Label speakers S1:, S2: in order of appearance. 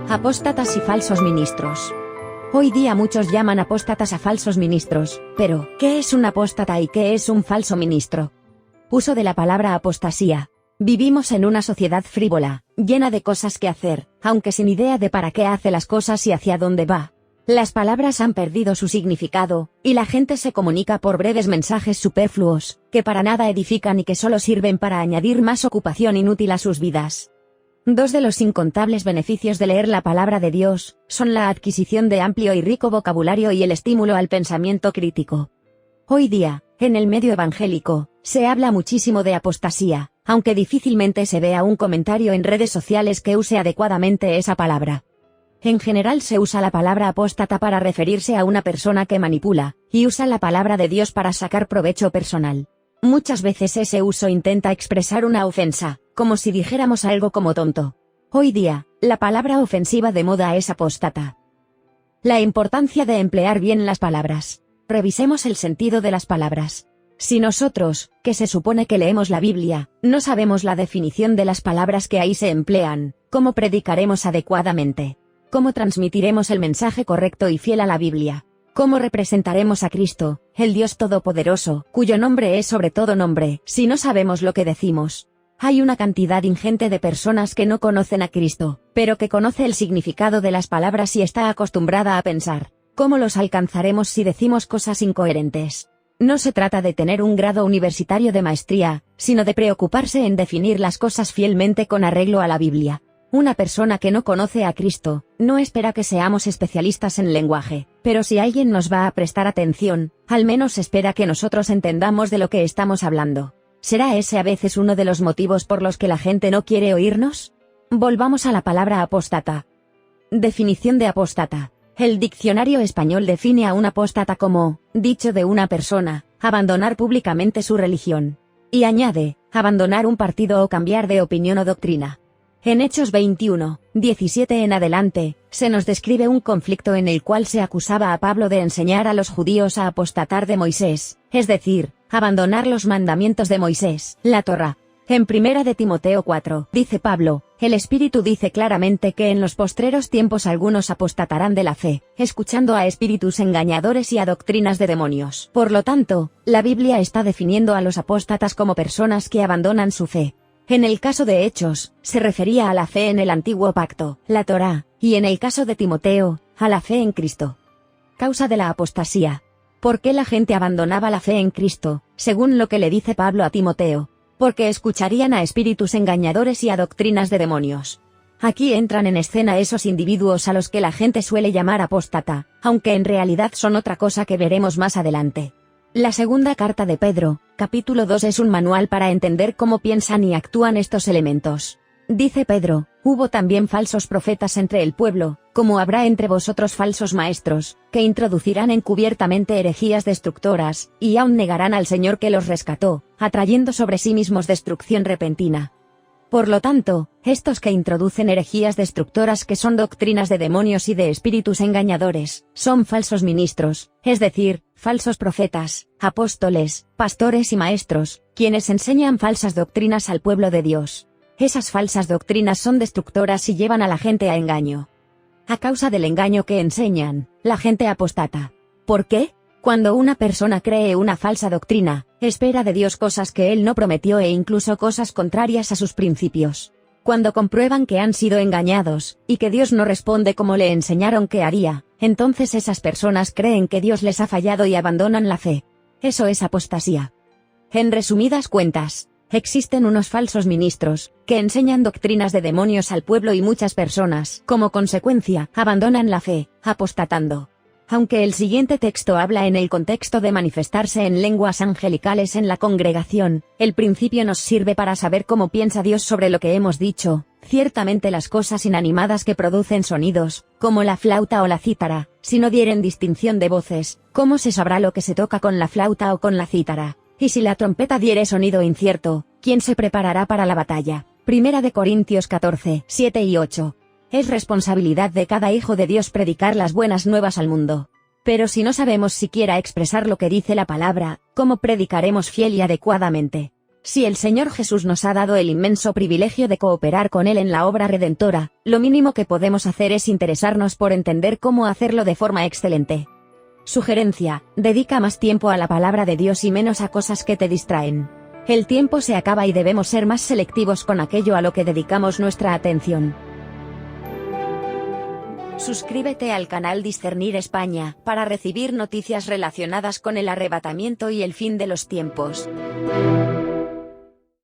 S1: Apóstatas y falsos ministros. Hoy día muchos llaman apóstatas a falsos ministros, pero, ¿qué es un apóstata y qué es un falso ministro? Uso de la palabra apostasía. Vivimos en una sociedad frívola, llena de cosas que hacer, aunque sin idea de para qué hace las cosas y hacia dónde va. Las palabras han perdido su significado, y la gente se comunica por breves mensajes superfluos, que para nada edifican y que solo sirven para añadir más ocupación inútil a sus vidas. Dos de los incontables beneficios de leer la palabra de Dios, son la adquisición de amplio y rico vocabulario y el estímulo al pensamiento crítico. Hoy día, en el medio evangélico, se habla muchísimo de apostasía, aunque difícilmente se vea un comentario en redes sociales que use adecuadamente esa palabra. En general se usa la palabra apóstata para referirse a una persona que manipula, y usa la palabra de Dios para sacar provecho personal. Muchas veces ese uso intenta expresar una ofensa, como si dijéramos algo como tonto. Hoy día, la palabra ofensiva de moda es apóstata. La importancia de emplear bien las palabras. Revisemos el sentido de las palabras. Si nosotros, que se supone que leemos la Biblia, no sabemos la definición de las palabras que ahí se emplean, ¿cómo predicaremos adecuadamente? ¿Cómo transmitiremos el mensaje correcto y fiel a la Biblia? ¿Cómo representaremos a Cristo, el Dios Todopoderoso, cuyo nombre es sobre todo nombre, si no sabemos lo que decimos? Hay una cantidad ingente de personas que no conocen a Cristo, pero que conoce el significado de las palabras y está acostumbrada a pensar, ¿cómo los alcanzaremos si decimos cosas incoherentes? No se trata de tener un grado universitario de maestría, sino de preocuparse en definir las cosas fielmente con arreglo a la Biblia. Una persona que no conoce a Cristo, no espera que seamos especialistas en lenguaje, pero si alguien nos va a prestar atención, al menos espera que nosotros entendamos de lo que estamos hablando. ¿Será ese a veces uno de los motivos por los que la gente no quiere oírnos? Volvamos a la palabra apóstata. Definición de apóstata. El diccionario español define a un apóstata como, dicho de una persona, abandonar públicamente su religión. Y añade, abandonar un partido o cambiar de opinión o doctrina. En Hechos 21, 17 en adelante, se nos describe un conflicto en el cual se acusaba a Pablo de enseñar a los judíos a apostatar de Moisés, es decir, abandonar los mandamientos de Moisés, la Torá. En 1 de Timoteo 4, dice Pablo, el Espíritu dice claramente que en los postreros tiempos algunos apostatarán de la fe, escuchando a espíritus engañadores y a doctrinas de demonios. Por lo tanto, la Biblia está definiendo a los apóstatas como personas que abandonan su fe. En el caso de Hechos, se refería a la fe en el antiguo pacto, la Torá, y en el caso de Timoteo, a la fe en Cristo. Causa de la apostasía. ¿Por qué la gente abandonaba la fe en Cristo, según lo que le dice Pablo a Timoteo? Porque escucharían a espíritus engañadores y a doctrinas de demonios. Aquí entran en escena esos individuos a los que la gente suele llamar apóstata, aunque en realidad son otra cosa que veremos más adelante. La segunda carta de Pedro, capítulo 2 es un manual para entender cómo piensan y actúan estos elementos. Dice Pedro, hubo también falsos profetas entre el pueblo, como habrá entre vosotros falsos maestros, que introducirán encubiertamente herejías destructoras, y aún negarán al Señor que los rescató, atrayendo sobre sí mismos destrucción repentina. Por lo tanto, estos que introducen herejías destructoras que son doctrinas de demonios y de espíritus engañadores, son falsos ministros, es decir, falsos profetas, apóstoles, pastores y maestros, quienes enseñan falsas doctrinas al pueblo de Dios. Esas falsas doctrinas son destructoras y llevan a la gente a engaño. A causa del engaño que enseñan, la gente apostata. ¿Por qué? Cuando una persona cree una falsa doctrina, espera de Dios cosas que Él no prometió e incluso cosas contrarias a sus principios. Cuando comprueban que han sido engañados, y que Dios no responde como le enseñaron que haría, entonces esas personas creen que Dios les ha fallado y abandonan la fe. Eso es apostasía. En resumidas cuentas, existen unos falsos ministros, que enseñan doctrinas de demonios al pueblo y muchas personas, como consecuencia, abandonan la fe, apostatando. Aunque el siguiente texto habla en el contexto de manifestarse en lenguas angelicales en la congregación, el principio nos sirve para saber cómo piensa Dios sobre lo que hemos dicho. Ciertamente las cosas inanimadas que producen sonidos, como la flauta o la cítara, si no dieren distinción de voces, ¿cómo se sabrá lo que se toca con la flauta o con la cítara? Y si la trompeta diere sonido incierto, ¿quién se preparará para la batalla? 1 de Corintios 14, 7 y 8. Es responsabilidad de cada hijo de Dios predicar las buenas nuevas al mundo. Pero si no sabemos siquiera expresar lo que dice la palabra, ¿cómo predicaremos fiel y adecuadamente? Si el Señor Jesús nos ha dado el inmenso privilegio de cooperar con Él en la obra redentora, lo mínimo que podemos hacer es interesarnos por entender cómo hacerlo de forma excelente. Sugerencia: dedica más tiempo a la palabra de Dios y menos a cosas que te distraen. El tiempo se acaba y debemos ser más selectivos con aquello a lo que dedicamos nuestra atención. Suscríbete al canal Discernir España, para recibir noticias relacionadas con el arrebatamiento y el fin de los tiempos.